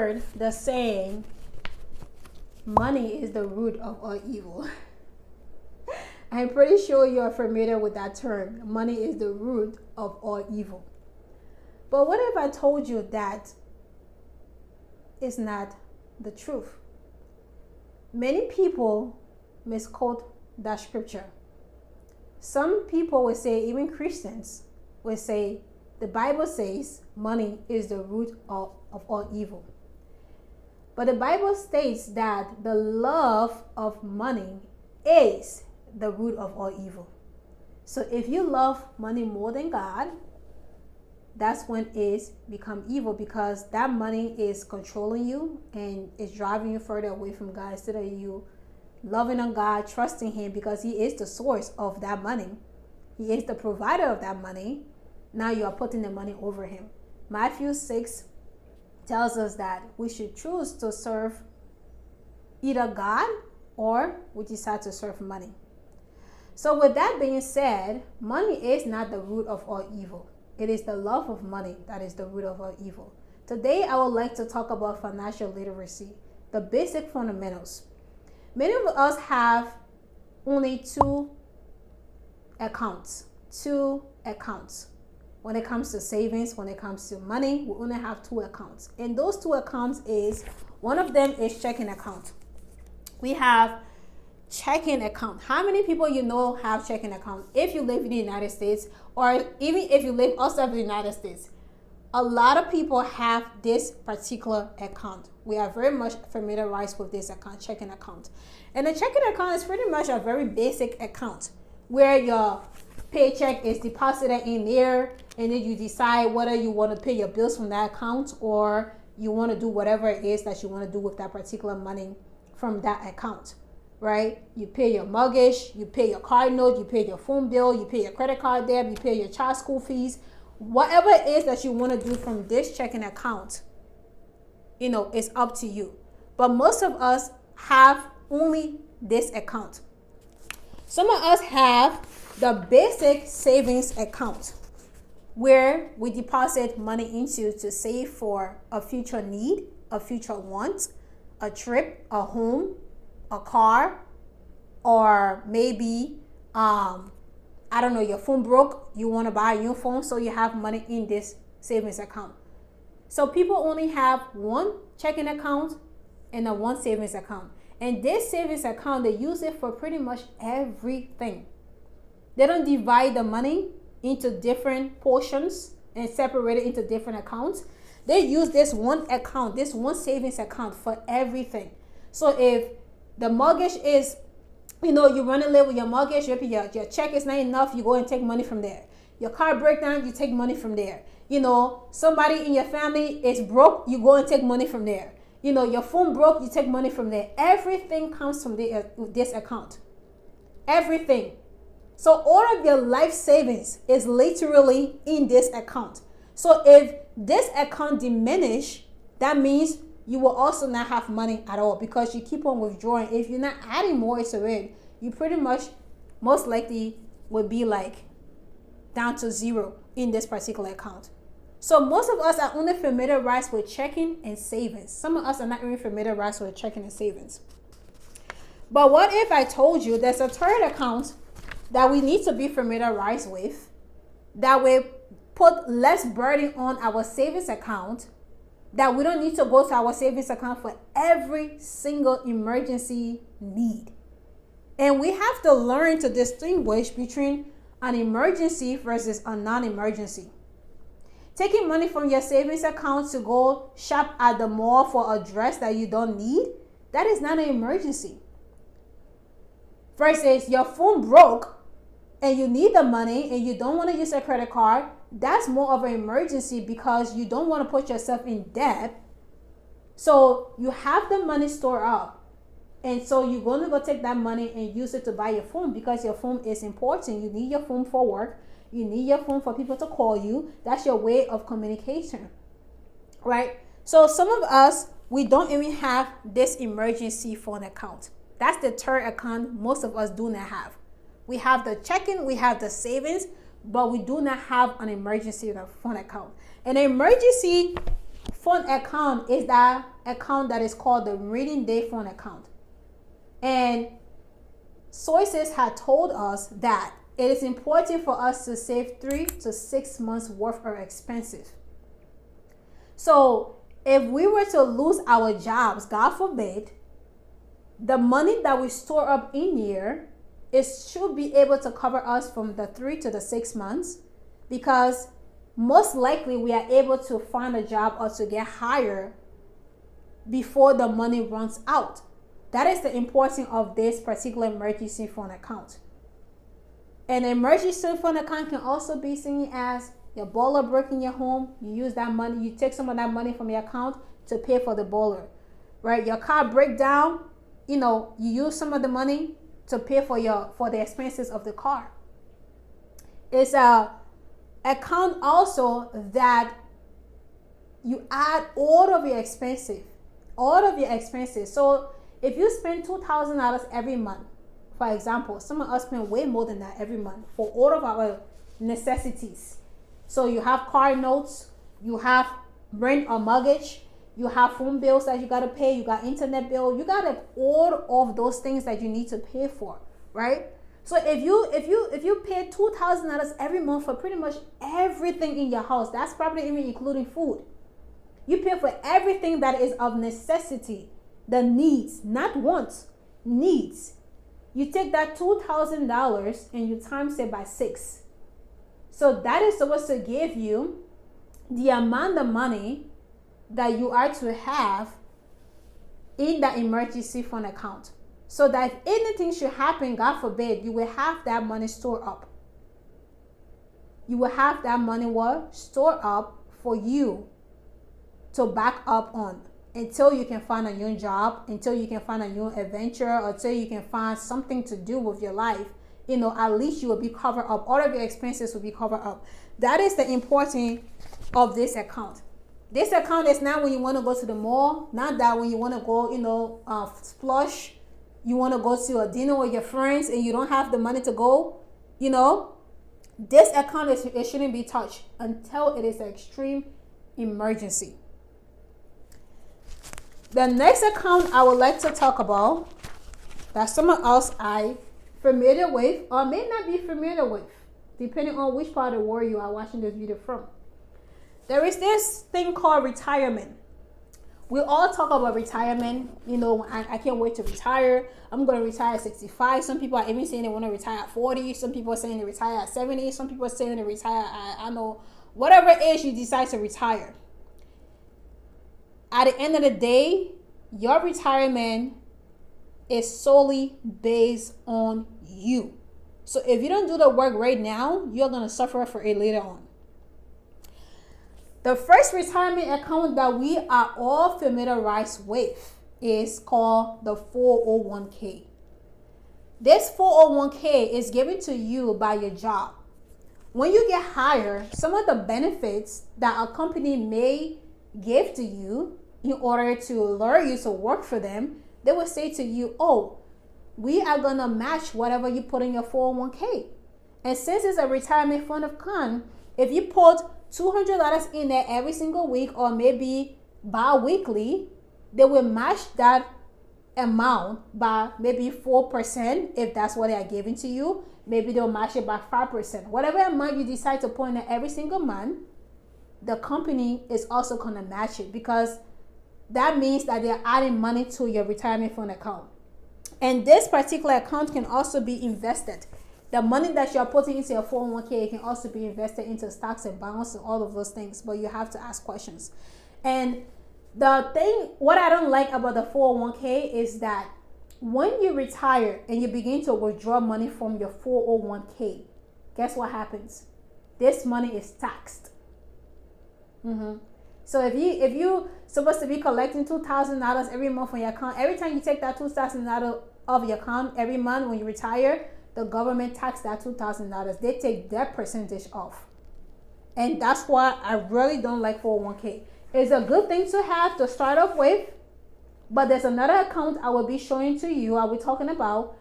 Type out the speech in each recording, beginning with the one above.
heard the saying, money is the root of all evil. I'm pretty sure you're familiar with that term. Money is the root of all evil. But what if I told you that is not the truth? Many people misquote that scripture. Some people will say, even Christians will say, the Bible says money is the root of all evil. But the Bible states that the love of money is the root of all evil. So if you love money more than God, that's when it's become evil, because that money is controlling you and is driving you further away from God instead of you loving on God, trusting Him, because He is the source of that money. He is the provider of that money. Now you are putting the money over Him. Matthew 6 tells us that we should choose to serve either God or we decide to serve money. So with that being said, money is not the root of all evil. It is the love of money that is the root of all evil. Today, I would like to talk about financial literacy, the basic fundamentals. Many of us have only two accounts. When it comes to savings, when it comes to money, we only have two accounts. And those two accounts is, one of them is checking account. We have checking account. How many people you know have checking account? If you live in the United States, or even if you live outside of the United States, a lot of people have this particular account. We are very much familiarized with this account, checking account. And the checking account is pretty much a very basic account where your paycheck is deposited in there, and then you decide whether you want to pay your bills from that account or you want to do whatever it is that you want to do with that particular money from that account. Right? You pay your mortgage, you pay your car note, you pay your phone bill, you pay your credit card debt, you pay your child school fees, whatever it is that you want to do from this checking account, it's up to you. But most of us have only this account. Some of us have the basic savings account where we deposit money into to save for a future need, a future want, a trip, a home, a car, or maybe your phone broke, you want to buy a new phone, so you have money in this savings account. So people only have one checking account and one savings account, and this savings account, they use it for pretty much everything. They don't divide the money into different portions and separate it into different accounts. They use this one account, this one savings account for everything. So if the mortgage is, you run a live with your mortgage, your check is not enough, you go and take money from there. Your car breakdown, you take money from there. Somebody in your family is broke, you go and take money from there. Your phone broke, you take money from there. Everything comes from this account. Everything. So all of your life savings is literally in this account. So if this account diminish, that means you will also not have money at all, because you keep on withdrawing. If you're not adding more to it, you pretty much most likely would be like down to zero in this particular account. So most of us are only familiarized with checking and savings. Some of us are not even familiarized with checking and savings. But what if I told you there's a third account that we need to be familiarized with, that will put less burden on our savings account, that we don't need to go to our savings account for every single emergency need. And we have to learn to distinguish between an emergency versus a non-emergency. Taking money from your savings account to go shop at the mall for a dress that you don't need, that is not an emergency. Versus your phone broke and you need the money and you don't want to use a credit card, that's more of an emergency because you don't want to put yourself in debt. So you have the money stored up. And so you're going to go take that money and use it to buy your phone because your phone is important. You need your phone for work. You need your phone for people to call you. That's your way of communication, right? So some of us, we don't even have this emergency phone account. That's the third account most of us do not have. We have the checking, we have the savings, but we do not have an emergency phone account. An emergency fund account is that account that is called the rainy day fund account. And sources had told us that it is important for us to save 3 to 6 months worth of expenses. So if we were to lose our jobs, God forbid, the money that we store up in here should be able to cover us from the 3 to the 6 months, because most likely we are able to find a job or to get hired before the money runs out. That is the importance of this particular emergency fund account. An emergency fund account can also be seen as your boiler broke in your home. You use that money, you take some of that money from your account to pay for the boiler, right? Your car break down, you use some of the money to pay for the expenses of the car. It's a account also that you add all of your expenses. So if you spend $2,000 every month, for example, some of us spend way more than that every month for all of our necessities. So you have car notes, you have rent or mortgage, you have phone bills that you got to pay, you got internet bill, you got all of those things that you need to pay for, right? So if you pay $2,000 every month for pretty much everything in your house, that's probably even including food. You pay for everything that is of necessity, the needs, not wants, needs. You take that $2,000 and you times it by 6. So that is supposed to give you the amount of money that you are to have in that emergency fund account. So that if anything should happen, God forbid, you will have that money stored up. You will have that money stored up for you to back up on until you can find a new job, until you can find a new adventure, or until you can find something to do with your life. At least you will be covered up. All of your expenses will be covered up. That is the importance of this account. This account is not when you want to go to the mall, not that when you want to go, splurge, you want to go to a dinner with your friends and you don't have the money to go, this account it shouldn't be touched until it is an extreme emergency. The next account I would like to talk about that someone else I familiar with or may not be familiar with, depending on which part of the world you are watching this video from. There is this thing called retirement. We all talk about retirement. I can't wait to retire. I'm going to retire at 65. Some people are even saying they want to retire at 40. Some people are saying they retire at 70. Some people are saying they retire at, whatever age you decide to retire. At the end of the day, your retirement is solely based on you. So if you don't do the work right now, you're going to suffer for it later on. The first retirement account that we are all familiarized with is called the 401k. This 401k is given to you by your job. When you get hired, some of the benefits that a company may give to you in order to lure you to work for them, they will say to you, we are going to match whatever you put in your 401k. And since it's a retirement fund account, if you put $200 in there every single week or maybe bi-weekly, they will match that amount by maybe 4% if that's what they are giving to you. Maybe they'll match it by 5%. Whatever amount you decide to put in there every single month, the company is also going to match it, because that means that they're adding money to your retirement fund account. And this particular account can also be invested. The money that you're putting into your 401k can also be invested into stocks and bonds and all of those things, but you have to ask questions. And what I don't like about the 401k is that when you retire and you begin to withdraw money from your 401k, guess what happens? This money is taxed. So if you supposed to be collecting $2,000 every month from your account, every time you take that $2,000 of your account every month when you retire, the government tax that $2,000. They take that percentage off. And that's why I really don't like 401k. It's a good thing to have to start off with, but there's another account I will be showing to you, I will be talking about,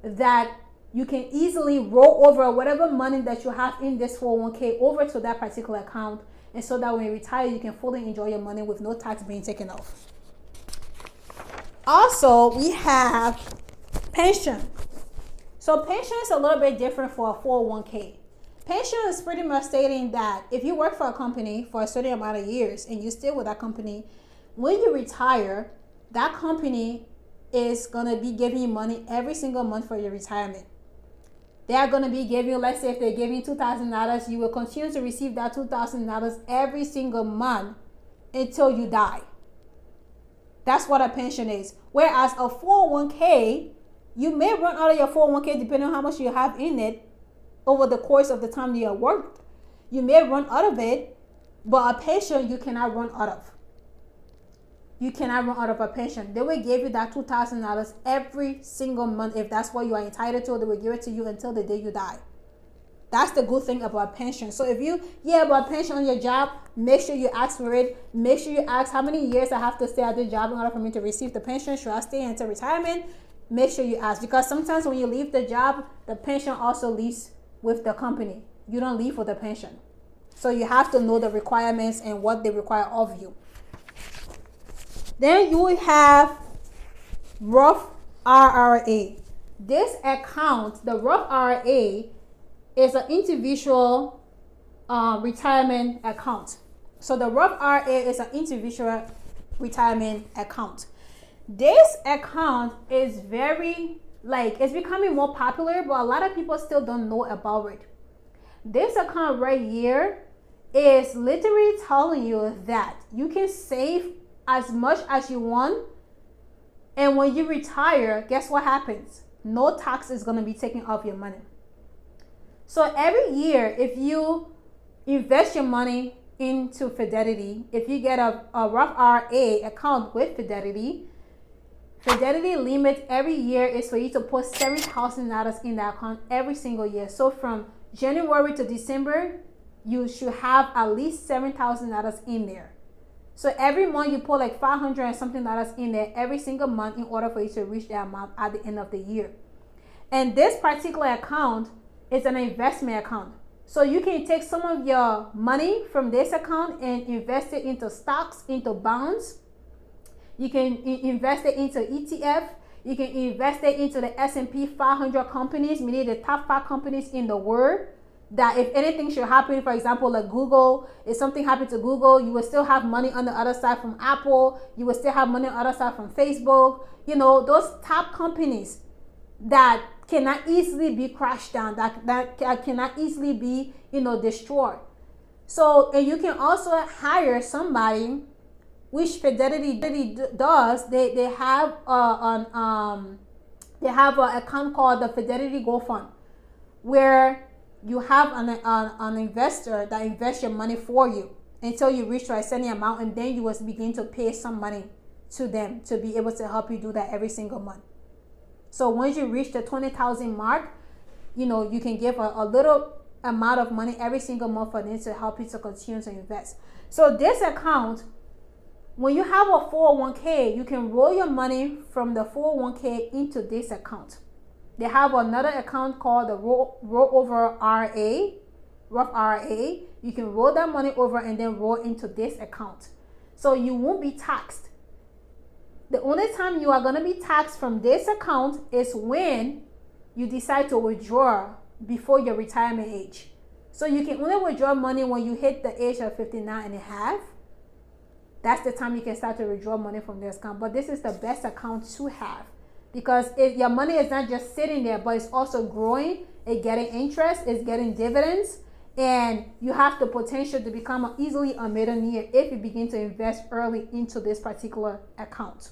that you can easily roll over whatever money that you have in this 401k over to that particular account. and so that when you retire, you can fully enjoy your money with no tax being taken off. Also, we have pension. So pension is a little bit different for a 401k. Pension is pretty much stating that if you work for a company for a certain amount of years and you stay with that company, when you retire, that company is going to be giving you money every single month for your retirement. They are going to be giving you, let's say if they're giving you $2,000, you will continue to receive that $2,000 every single month until you die. That's what a pension is. Whereas a 401k, you may run out of your 401k depending on how much you have in it over the course of the time you have worked. You may run out of it, but a pension you cannot run out of. You cannot run out of a pension. They will give you that $2,000 every single month. If that's what you are entitled to, they will give it to you until the day you die. That's the good thing about pension. So if you hear about pension on your job, make sure you ask for it. Make sure you ask how many years I have to stay at this job in order for me to receive the pension. Should I stay until retirement? Make sure you ask, because sometimes when you leave the job, the pension also leaves with the company. You don't leave for the pension. So you have to know the requirements and what they require of you. Then you will have Roth IRA. This account, the Roth IRA, is an individual retirement account. So the Roth IRA is an individual retirement account. This account is it's becoming more popular, but a lot of people still don't know about it. This account right here is literally telling you that you can save as much as you want, and when you retire, guess what happens? No tax is going to be taken off your money. So every year, if you invest your money into Fidelity, if you get a Roth IRA account with Fidelity limit every year is for you to put $7,000 in that account every single year. So from January to December, you should have at least $7,000 in there. So every month you put like $500 and something in there every single month in order for you to reach that amount at the end of the year. And this particular account is an investment account. So you can take some of your money from this account and invest it into stocks, into bonds. You can invest it into ETF. You can invest it into the S&P 500 companies, meaning the top 5 companies in the world. That if anything should happen, for example, like Google, if something happened to Google, you will still have money on the other side from Apple. You will still have money on the other side from Facebook. You know, those top companies that cannot easily be crashed down, that cannot easily be, destroyed. So, and you can also hire somebody, which Fidelity does. They have an account called the Fidelity Gold Fund, where you have an investor that invests your money for you until you reach a certain amount, and then you will begin to pay some money to them to be able to help you do that every single month. So once you reach the 20,000 mark, you can give a little amount of money every single month for them to help you to continue to invest. So this account, when you have a 401k, you can roll your money from the 401k into this account. They have another account called the rollover RA, Roth IRA. You can roll that money over and then roll into this account. So you won't be taxed. The only time you are going to be taxed from this account is when you decide to withdraw before your retirement age. So you can only withdraw money when you hit the age of 59 and a half. That's the time you can start to withdraw money from this account. But this is the best account to have, because if your money is not just sitting there, but it's also growing, it's getting interest, it's getting dividends, and you have the potential to become easily a millionaire if you begin to invest early into this particular account.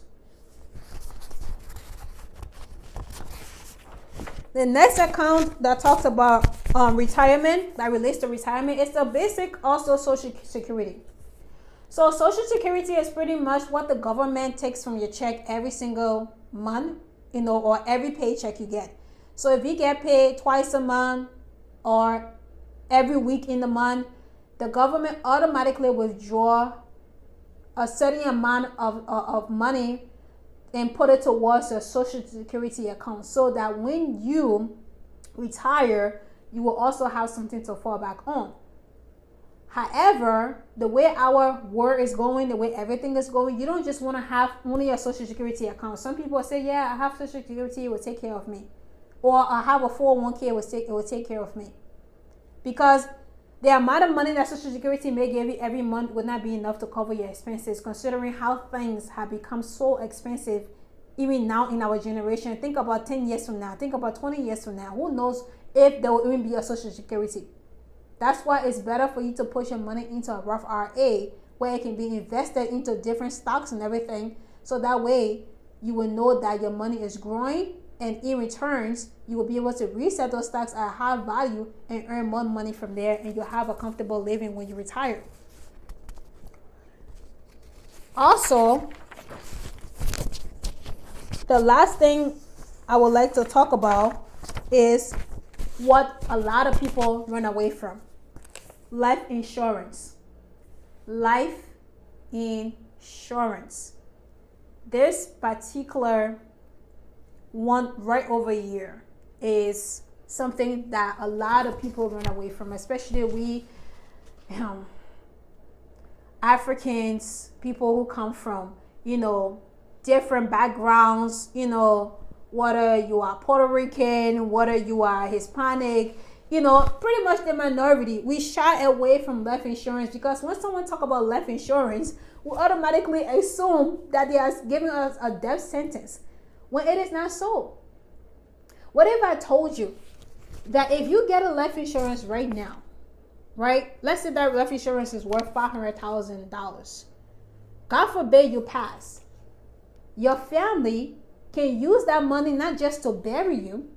The next account that talks about retirement, that relates to retirement, is the basic also Social Security. So Social Security is pretty much what the government takes from your check every single month, or every paycheck you get. So if you get paid twice a month or every week in the month, the government automatically withdraw a certain amount of money and put it towards your Social Security account, so that when you retire, you will also have something to fall back on. However, the way our world is going, the way everything is going, you don't just want to have only a Social Security account. Some people say, yeah, I have Social Security, it will take care of me. Or I have a 401k, it will take care of me. Because the amount of money that Social Security may give you every month would not be enough to cover your expenses, considering how things have become so expensive even now in our generation. Think about 10 years from now. Think about 20 years from now. Who knows if there will even be a Social Security? That's why it's better for you to put your money into a Roth IRA where it can be invested into different stocks and everything. So that way you will know that your money is growing, and in returns, you will be able to reset those stocks at high value and earn more money from there, and you'll have a comfortable living when you retire. Also, the last thing I would like to talk about is what a lot of people run away from. Life insurance. Life insurance. This particular one right over here is something that a lot of people run away from, especially we Africans, people who come from, different backgrounds, whether you are Puerto Rican, whether you are Hispanic, pretty much the minority. We shy away from life insurance because when someone talk about life insurance, we automatically assume that they are giving us a death sentence, when it is not so. What if I told you that if you get a life insurance right now, right? Let's say that life insurance is worth $500,000. God forbid you pass. Your family can use that money not just to bury you,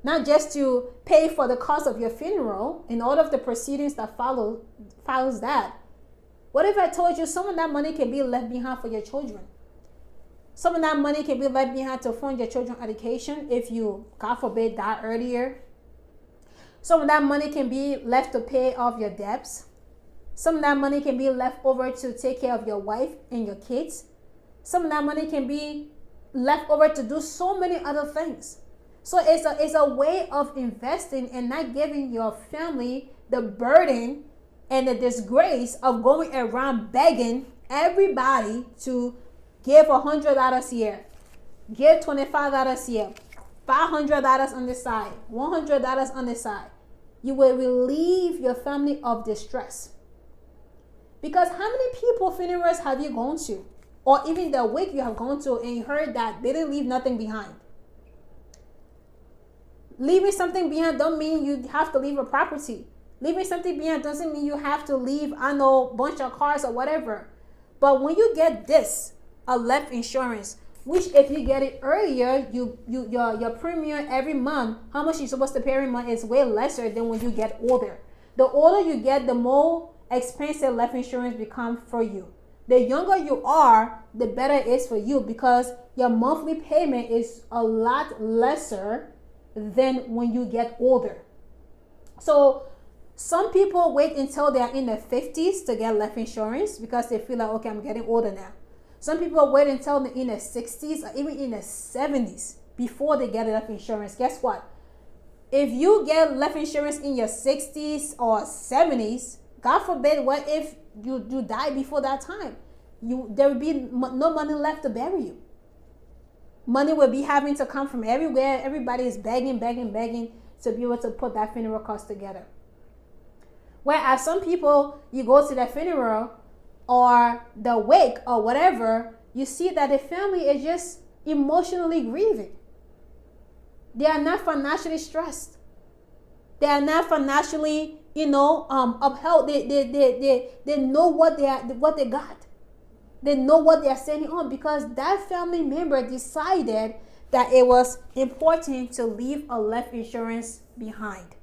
not just to pay for the cost of your funeral and all of the proceedings that follows that. What if I told you some of that money can be left behind for your children? Some of that money can be left behind to fund your children's education if you, God forbid, die earlier. Some of that money can be left to pay off your debts. Some of that money can be left over to take care of your wife and your kids. Some of that money can be left over to do so many other things. So it's a way of investing and not giving your family the burden and the disgrace of going around begging everybody to give $100 here, give $25 here, $500 on the side, $100 on the side. You will relieve your family of distress. Because how many people funerals have you gone to? Or even the wake you have gone to and you heard that they didn't leave nothing behind. Leaving something behind don't mean you have to leave a property. Leaving something behind doesn't mean you have to leave, a bunch of cars or whatever. But when you get this, a life insurance, which if you get it earlier, your premium every month, how much you're supposed to pay every month is way lesser than when you get older. The older you get, the more expensive life insurance becomes for you. The younger you are, the better it is for you because your monthly payment is a lot lesser than when you get older. So some people wait until they're in their 50s to get life insurance because they feel like, okay, I'm getting older now. Some people wait until they're in their 60s or even in their 70s before they get life insurance. Guess what? If you get life insurance in your 60s or 70s, God forbid, what if you die before that time? There will be no money left to bury you. Money will be having to come from everywhere. Everybody is begging to be able to put that funeral cost together. Whereas some people, you go to their funeral or the wake or whatever, you see that the family is just emotionally grieving. They are not financially stressed. They are not financially, upheld. They know what they got. They know what they are sending on because that family member decided that it was important to leave a life insurance behind.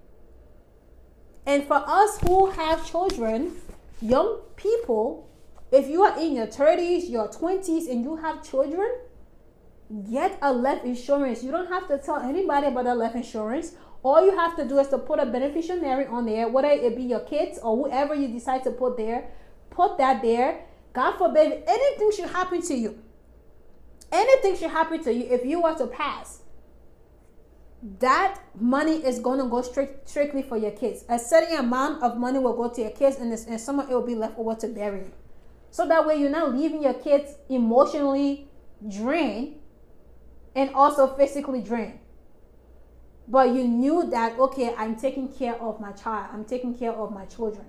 And for us who have children, young people, if you are in your 30s, your 20s, and you have children, get a life insurance. You don't have to tell anybody about that life insurance. All you have to do is to put a beneficiary on there, whether it be your kids or whoever you decide to put there. Put that there. God forbid, anything should happen to you. Anything should happen to you if you were to pass. that money is going to go strictly for your kids. A certain amount of money will go to your kids, and some of it will be left over to bury you. So that way you're not leaving your kids emotionally drained and also physically drained. But you knew that, okay, I'm taking care of my child. I'm taking care of my children.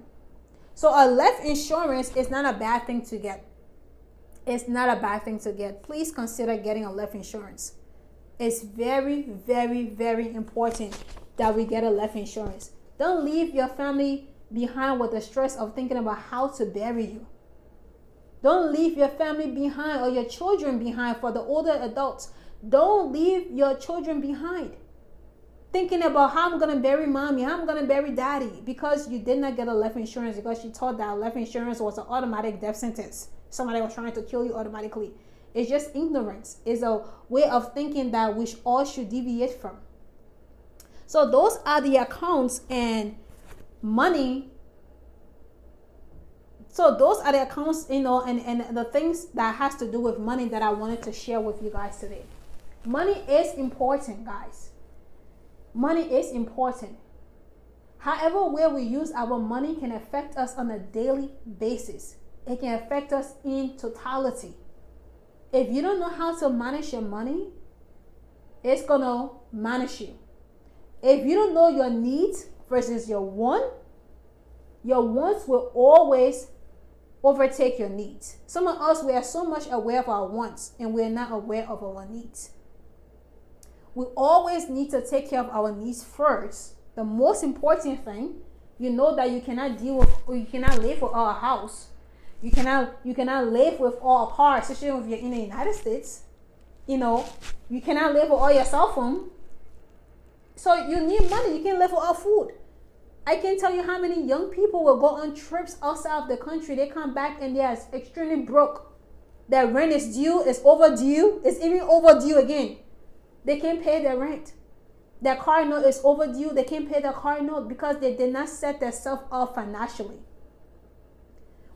So a life insurance is not a bad thing to get. It's not a bad thing to get. Please consider getting a life insurance. It's very, very, very important that we get a life insurance. Don't leave your family behind with the stress of thinking about how to bury you. Don't leave your family behind or your children behind. For the older adults, don't leave your children behind thinking about how I'm going to bury mommy, how I'm going to bury daddy, because you did not get a life insurance, because you thought that life insurance was an automatic death sentence. Somebody was trying to kill you automatically. It's just ignorance. It's a way of thinking that we all should deviate from. So those are the accounts and money. So those are the accounts, and the things that has to do with money that I wanted to share with you guys today. Money is important, guys. Money is important. However, where we use our money can affect us on a daily basis. It can affect us in totality. If you don't know how to manage your money, it's going to manage you. If you don't know your needs versus your wants will always overtake your needs. Some of us, we are so much aware of our wants and we're not aware of our needs. We always need to take care of our needs first. The most important thing, you know that you cannot you cannot live without a house. You cannot live without a car, especially if you're in the United States. You cannot live without your cell phone. So you need money. You can't live without food. I can tell you how many young people will go on trips outside of the country. They come back and they are extremely broke. Their rent is due, it's overdue, it's even overdue again. They can't pay their rent. Their car note is overdue. They can't pay their car note because they did not set themselves up financially.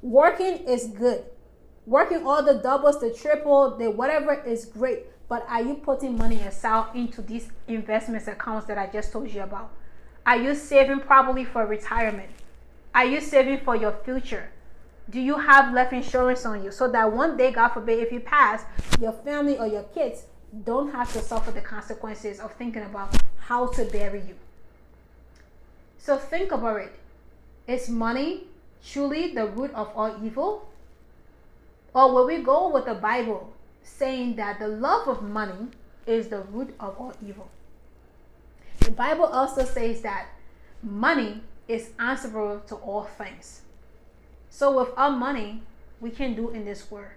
Working is good. Working all the doubles, the triple, the whatever is great. But are you putting money aside into these investment accounts that I just told you about? Are you saving probably for retirement? Are you saving for your future? Do you have life insurance on you so that one day, God forbid, if you pass, your family or your kids don't have to suffer the consequences of thinking about how to bury you? So think about it. Is money truly the root of all evil? Or will we go with the Bible saying that the love of money is the root of all evil? The Bible also says that money is answerable to all things. So without money, we can do in this world.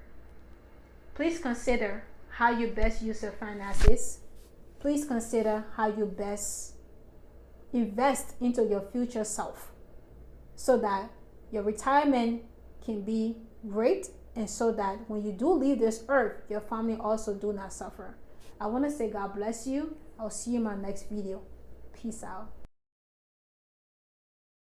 Please consider how you best use your finances. Please consider how you best invest into your future self so that your retirement can be great, and so that when you do leave this earth, your family also do not suffer. I want to say God bless you. I'll see you in my next video. Peace out.